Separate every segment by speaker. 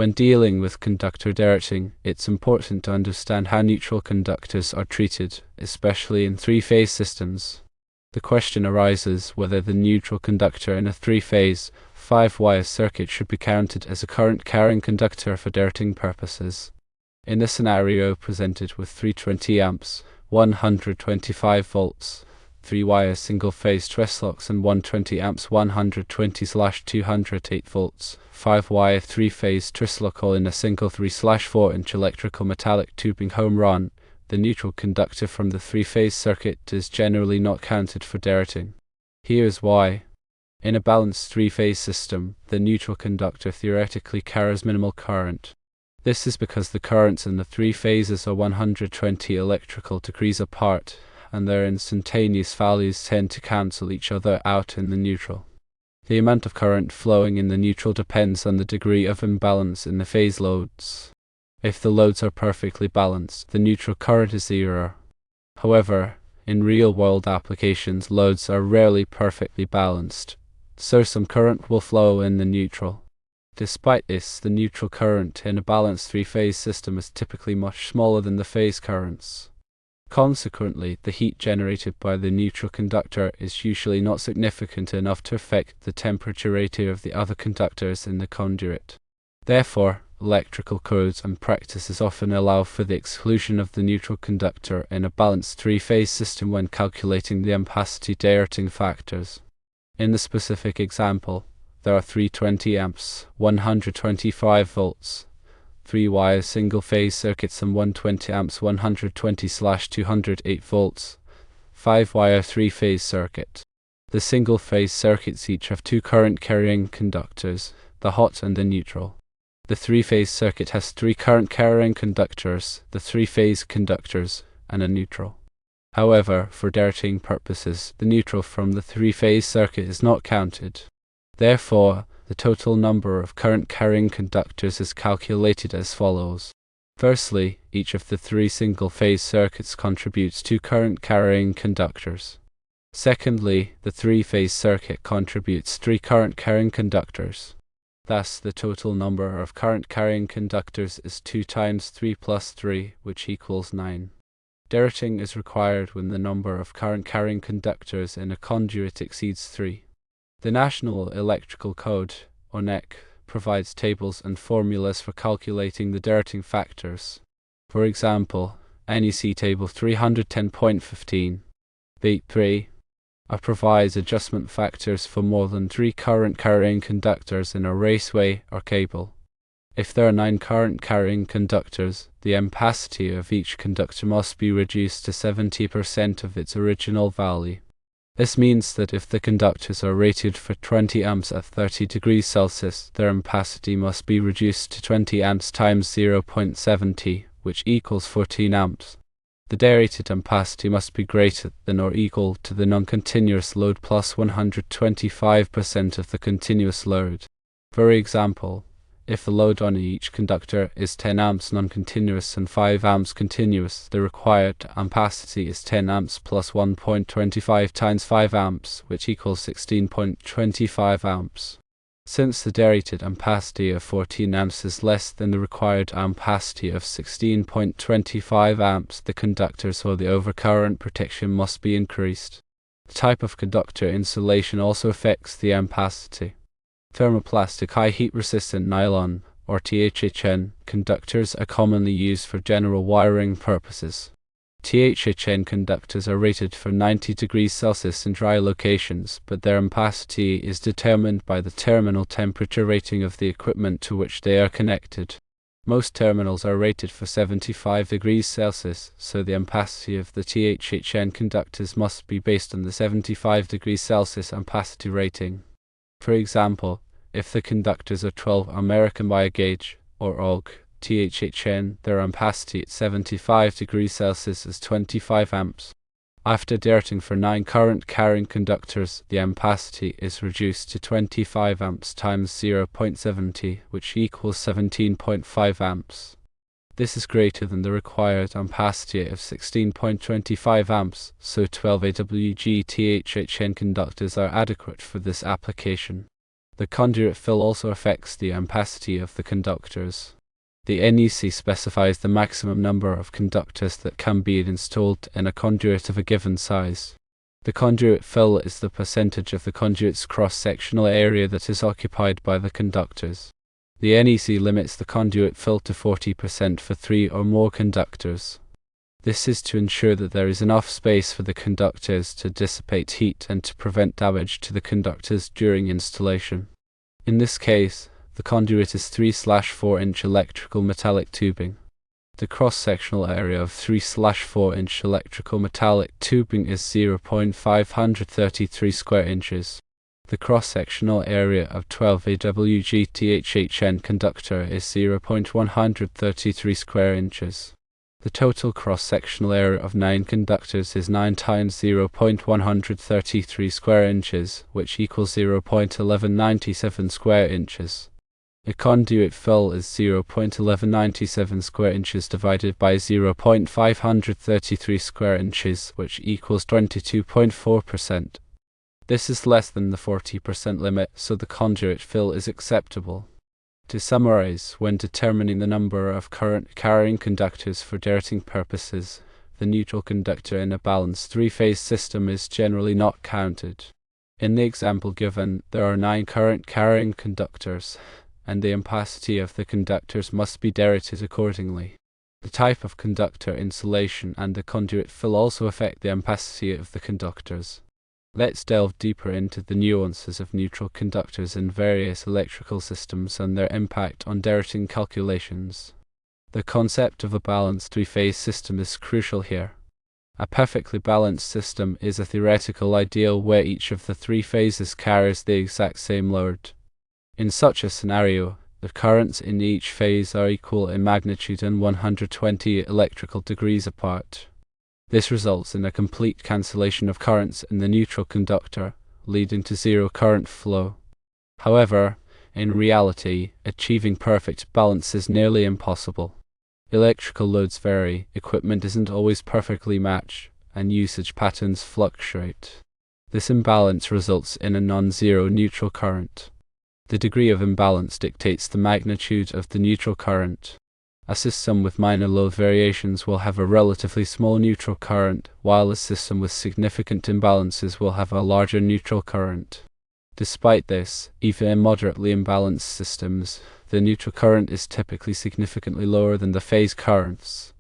Speaker 1: When dealing with conductor derating, it's important to understand how neutral conductors are treated, especially in three-phase systems. The question arises whether the neutral conductor in a three-phase, 5-wire circuit should be counted as a current-carrying conductor for derating purposes. In the scenario presented with 320 amps, 125 volts, 3-wire single-phase twist-locks and 120 amps 120/208 volts, 5-wire 3-phase twist-lock all in a single 3/4-inch electrical metallic tubing home run, the neutral conductor from the three-phase circuit is generally not counted for derating. Here's why. In a balanced three-phase system, the neutral conductor theoretically carries minimal current. This is because the currents in the three phases are 120 electrical degrees apart, and their instantaneous values tend to cancel each other out in the neutral. The amount of current flowing in the neutral depends on the degree of imbalance in the phase loads. If the loads are perfectly balanced, the neutral current is zero. However, in real-world applications, loads are rarely perfectly balanced, so some current will flow in the neutral. Despite this, the neutral current in a balanced three-phase system is typically much smaller than the phase currents. Consequently, the heat generated by the neutral conductor is usually not significant enough to affect the temperature rating of the other conductors in the conduit. Therefore, electrical codes and practices often allow for the exclusion of the neutral conductor in a balanced three-phase system when calculating the ampacity derating factors. In the specific example, there are 320 amps, 125 volts, 3-wire single-phase circuits and 120 amps 120/208 volts, 5-wire three-phase circuit. The single-phase circuits each have two current-carrying conductors, the hot and the neutral. The three-phase circuit has three current-carrying conductors, the three-phase conductors, and a neutral. However, for derating purposes, the neutral from the three-phase circuit is not counted. Therefore, the total number of current-carrying conductors is calculated as follows. Firstly, each of the three single-phase circuits contributes two current-carrying conductors. Secondly, the three-phase circuit contributes three current-carrying conductors. Thus, the total number of current-carrying conductors is 2 times 3 plus 3, which equals 9. Derating is required when the number of current-carrying conductors in a conduit exceeds 3. The National Electrical Code, or NEC, provides tables and formulas for calculating the derating factors. For example, NEC Table 310.15 B3 provides adjustment factors for more than 3 current-carrying conductors in a raceway or cable. If there are 9 current-carrying conductors, the ampacity of each conductor must be reduced to 70% of its original value. This means that if the conductors are rated for 20 amps at 30 degrees Celsius, their ampacity must be reduced to 20 amps times 0.70, which equals 14 amps. The derated ampacity must be greater than or equal to the non-continuous load plus 125% of the continuous load. For example, if the load on each conductor is 10 amps non-continuous and 5 amps continuous, the required ampacity is 10 amps plus 1.25 times 5 amps, which equals 16.25 amps. Since the derated ampacity of 14 amps is less than the required ampacity of 16.25 amps, the conductors or the overcurrent protection must be increased. The type of conductor insulation also affects the ampacity. Thermoplastic high heat resistant nylon, or THHN, conductors are commonly used for general wiring purposes. THHN conductors are rated for 90 degrees Celsius in dry locations, but their ampacity is determined by the terminal temperature rating of the equipment to which they are connected. Most terminals are rated for 75 degrees Celsius, so the ampacity of the THHN conductors must be based on the 75 degrees Celsius ampacity rating. For example, if the conductors are 12 American wire gauge, or AUG, THHN, their ampacity at 75 degrees Celsius is 25 amps. After derating for 9 current-carrying conductors, the ampacity is reduced to 25 amps times 0.70, which equals 17.5 amps. This is greater than the required ampacity of 16.25 amps, so 12 AWG THHN conductors are adequate for this application. The conduit fill also affects the ampacity of the conductors. The NEC specifies the maximum number of conductors that can be installed in a conduit of a given size. The conduit fill is the percentage of the conduit's cross-sectional area that is occupied by the conductors. The NEC limits the conduit fill to 40% for 3 or more conductors. This is to ensure that there is enough space for the conductors to dissipate heat and to prevent damage to the conductors during installation. In this case, the conduit is 3/4-inch electrical metallic tubing. The cross-sectional area of 3/4-inch electrical metallic tubing is 0.533 square inches. The cross-sectional area of 12 AWG/THHN conductor is 0.133 square inches. The total cross-sectional area of 9 conductors is 9 times 0.133 square inches, which equals 0.1197 square inches. A conduit fill is 0.1197 square inches divided by 0.533 square inches, which equals 22.4%. This is less than the 40% limit, so the conduit fill is acceptable. To summarize, when determining the number of current carrying conductors for derating purposes, the neutral conductor in a balanced three-phase system is generally not counted. In the example given, there are 9 current carrying conductors, and the ampacity of the conductors must be derated accordingly. The type of conductor insulation and the conduit fill also affect the ampacity of the conductors. Let's delve deeper into the nuances of neutral conductors in various electrical systems and their impact on derating calculations. The concept of a balanced three-phase system is crucial here. A perfectly balanced system is a theoretical ideal where each of the 3 phases carries the exact same load. In such a scenario, the currents in each phase are equal in magnitude and 120 electrical degrees apart. This results in a complete cancellation of currents in the neutral conductor, leading to zero current flow. However, in reality, achieving perfect balance is nearly impossible. Electrical loads vary, equipment isn't always perfectly matched, and usage patterns fluctuate. This imbalance results in a non-zero neutral current. The degree of imbalance dictates the magnitude of the neutral current. A system with minor load variations will have a relatively small neutral current, while a system with significant imbalances will have a larger neutral current. Despite this, even in moderately imbalanced systems, the neutral current is typically significantly lower than the phase currents.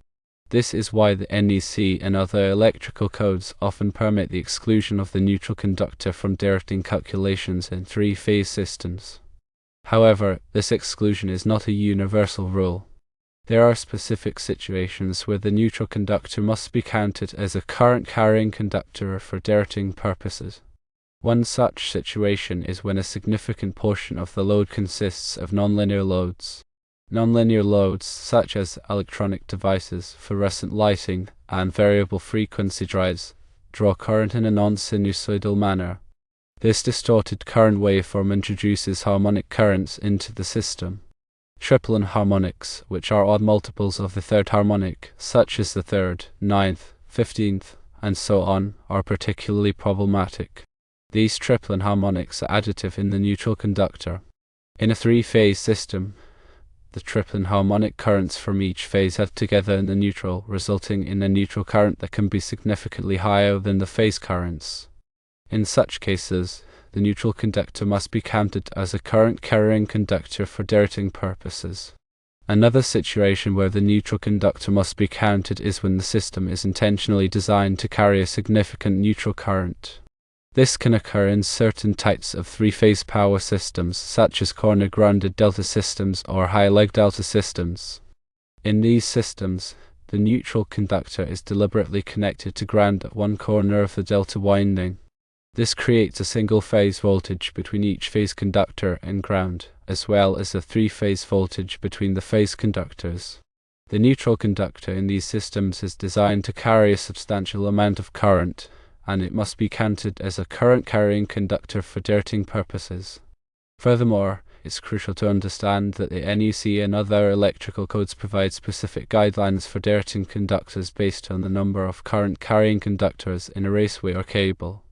Speaker 1: This is why the NEC and other electrical codes often permit the exclusion of the neutral conductor from derating calculations in three-phase systems. However, this exclusion is not a universal rule. There are specific situations where the neutral conductor must be counted as a current carrying conductor for derating purposes. One such situation is when a significant portion of the load consists of nonlinear loads. Nonlinear loads, such as electronic devices, fluorescent lighting, and variable frequency drives, draw current in a non-sinusoidal manner. This distorted current waveform introduces harmonic currents into the system. Triplen harmonics, which are odd multiples of the third harmonic, such as the 3rd, 9th, 15th, and so on, are particularly problematic. These triplen harmonics are additive in the neutral conductor. In a three-phase system, the triplen harmonic currents from each phase add together in the neutral, resulting in a neutral current that can be significantly higher than the phase currents. In such cases, the neutral conductor must be counted as a current carrying conductor for derating purposes. Another situation where the neutral conductor must be counted is when the system is intentionally designed to carry a significant neutral current. This can occur in certain types of three-phase power systems, such as corner-grounded delta systems or high-leg delta systems. In these systems, the neutral conductor is deliberately connected to ground at one corner of the delta winding. This creates a single-phase voltage between each phase conductor and ground, as well as a three-phase voltage between the phase conductors. The neutral conductor in these systems is designed to carry a substantial amount of current, and it must be counted as a current-carrying conductor for derating purposes. Furthermore, it's crucial to understand that the NEC and other electrical codes provide specific guidelines for derating conductors based on the number of current-carrying conductors in a raceway or cable.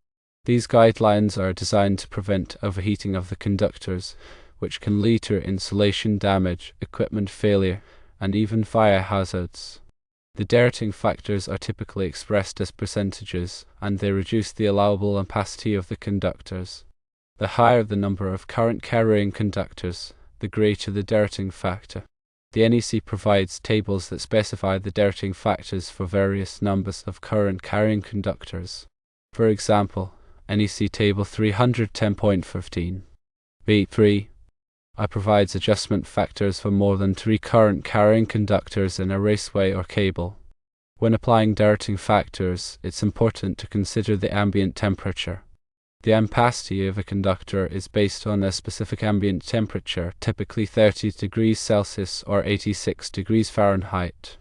Speaker 1: These guidelines are designed to prevent overheating of the conductors, which can lead to insulation damage, equipment failure, and even fire hazards. The derating factors are typically expressed as percentages, and they reduce the allowable ampacity of the conductors. The higher the number of current-carrying conductors, the greater the derating factor. The NEC provides tables that specify the derating factors for various numbers of current-carrying conductors. For example, NEC Table 310.15. B3 provides adjustment factors for more than 3 current-carrying conductors in a raceway or cable. When applying derating factors, it's important to consider the ambient temperature. The ampacity of a conductor is based on a specific ambient temperature, typically 30 degrees Celsius or 86 degrees Fahrenheit.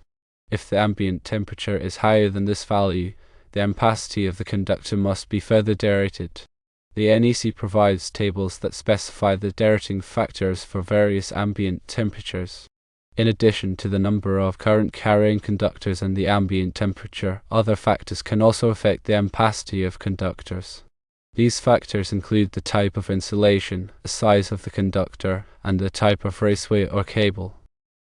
Speaker 1: If the ambient temperature is higher than this value, the ampacity of the conductor must be further derated. The NEC provides tables that specify the derating factors for various ambient temperatures. In addition to the number of current-carrying conductors and the ambient temperature, other factors can also affect the ampacity of conductors. These factors include the type of insulation, the size of the conductor, and the type of raceway or cable.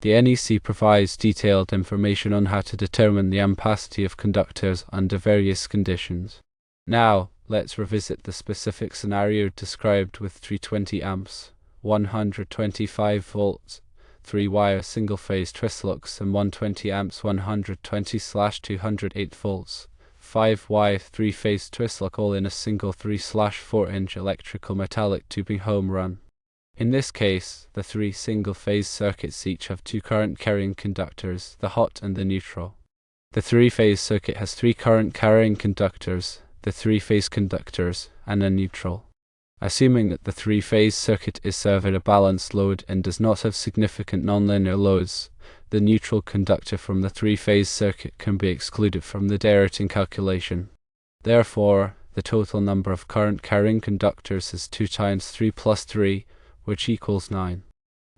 Speaker 1: The NEC provides detailed information on how to determine the ampacity of conductors under various conditions. Now, let's revisit the specific scenario described with 320 amps, 125 volts, 3-wire single-phase twist-locks, and 120 amps 120/208 volts, 5-wire 3-phase twist-lock, all in a single 3/4-inch electrical metallic tubing home run. In this case, the 3 single-phase circuits each have 2 current-carrying conductors, the hot and the neutral. The 3-phase circuit has 3 current-carrying conductors, the 3-phase conductors, and a neutral. Assuming that the 3-phase circuit is serving a balanced load and does not have significant nonlinear loads, the neutral conductor from the 3-phase circuit can be excluded from the derating calculation. Therefore, the total number of current-carrying conductors is 2 times 3 plus 3, which equals 9.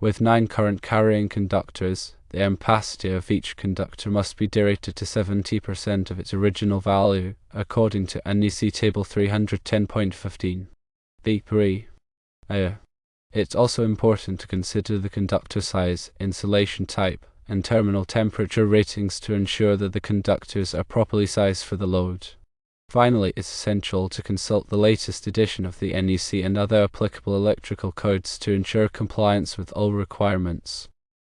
Speaker 1: With 9 current-carrying conductors, the ampacity of each conductor must be derated to 70% of its original value, according to NEC Table 310.15. B3. It's also important to consider the conductor size, insulation type, and terminal temperature ratings to ensure that the conductors are properly sized for the load. Finally, it's essential to consult the latest edition of the NEC and other applicable electrical codes to ensure compliance with all requirements.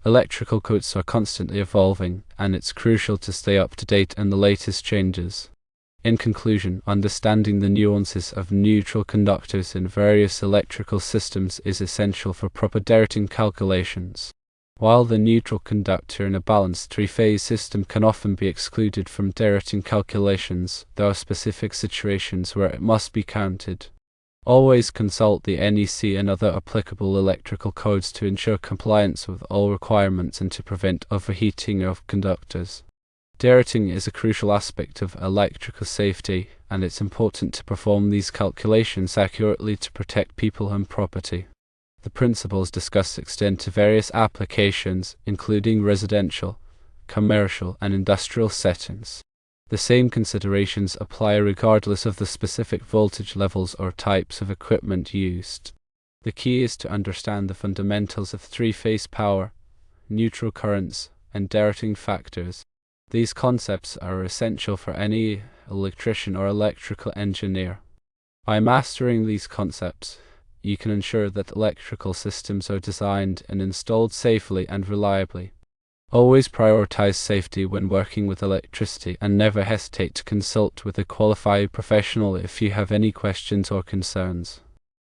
Speaker 1: Electrical codes are constantly evolving, and it's crucial to stay up to date on the latest changes. In conclusion, understanding the nuances of neutral conductors in various electrical systems is essential for proper derating calculations. While the neutral conductor in a balanced 3-phase system can often be excluded from derating calculations, there are specific situations where it must be counted. Always consult the NEC and other applicable electrical codes to ensure compliance with all requirements and to prevent overheating of conductors. Derating is a crucial aspect of electrical safety, and it's important to perform these calculations accurately to protect people and property. The principles discussed extend to various applications, including residential, commercial, and industrial settings. The same considerations apply regardless of the specific voltage levels or types of equipment used. The key is to understand the fundamentals of 3-phase power, neutral currents, and derating factors. These concepts are essential for any electrician or electrical engineer. By mastering these concepts, you can ensure that electrical systems are designed and installed safely and reliably. Always prioritize safety when working with electricity and never hesitate to consult with a qualified professional if you have any questions or concerns.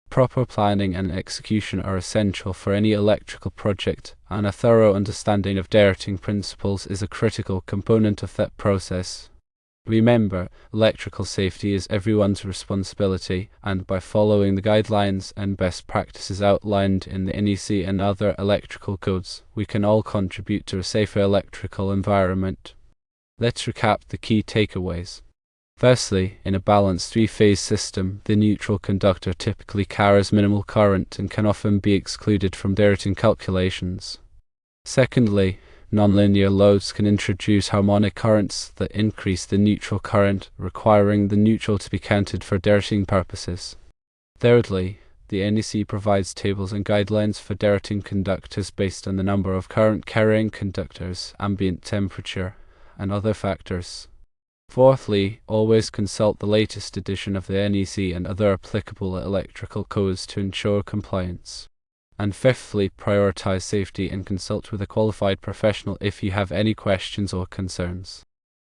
Speaker 1: Proper planning and execution are essential for any electrical project, and a thorough understanding of derating principles is a critical component of that process. Remember, electrical safety is everyone's responsibility, and by following the guidelines and best practices outlined in the NEC and other electrical codes, we can all contribute to a safer electrical environment. Let's recap the key takeaways. Firstly, in a balanced 3-phase system, the neutral conductor typically carries minimal current and can often be excluded from derating calculations. Secondly, Nonlinear loads can introduce harmonic currents that increase the neutral current, requiring the neutral to be counted for derating purposes. Thirdly, the NEC provides tables and guidelines for derating conductors based on the number of current-carrying conductors, ambient temperature, and other factors. Fourthly, always consult the latest edition of the NEC and other applicable electrical codes to ensure compliance. And fifthly, prioritize safety and consult with a qualified professional if you have any questions or concerns.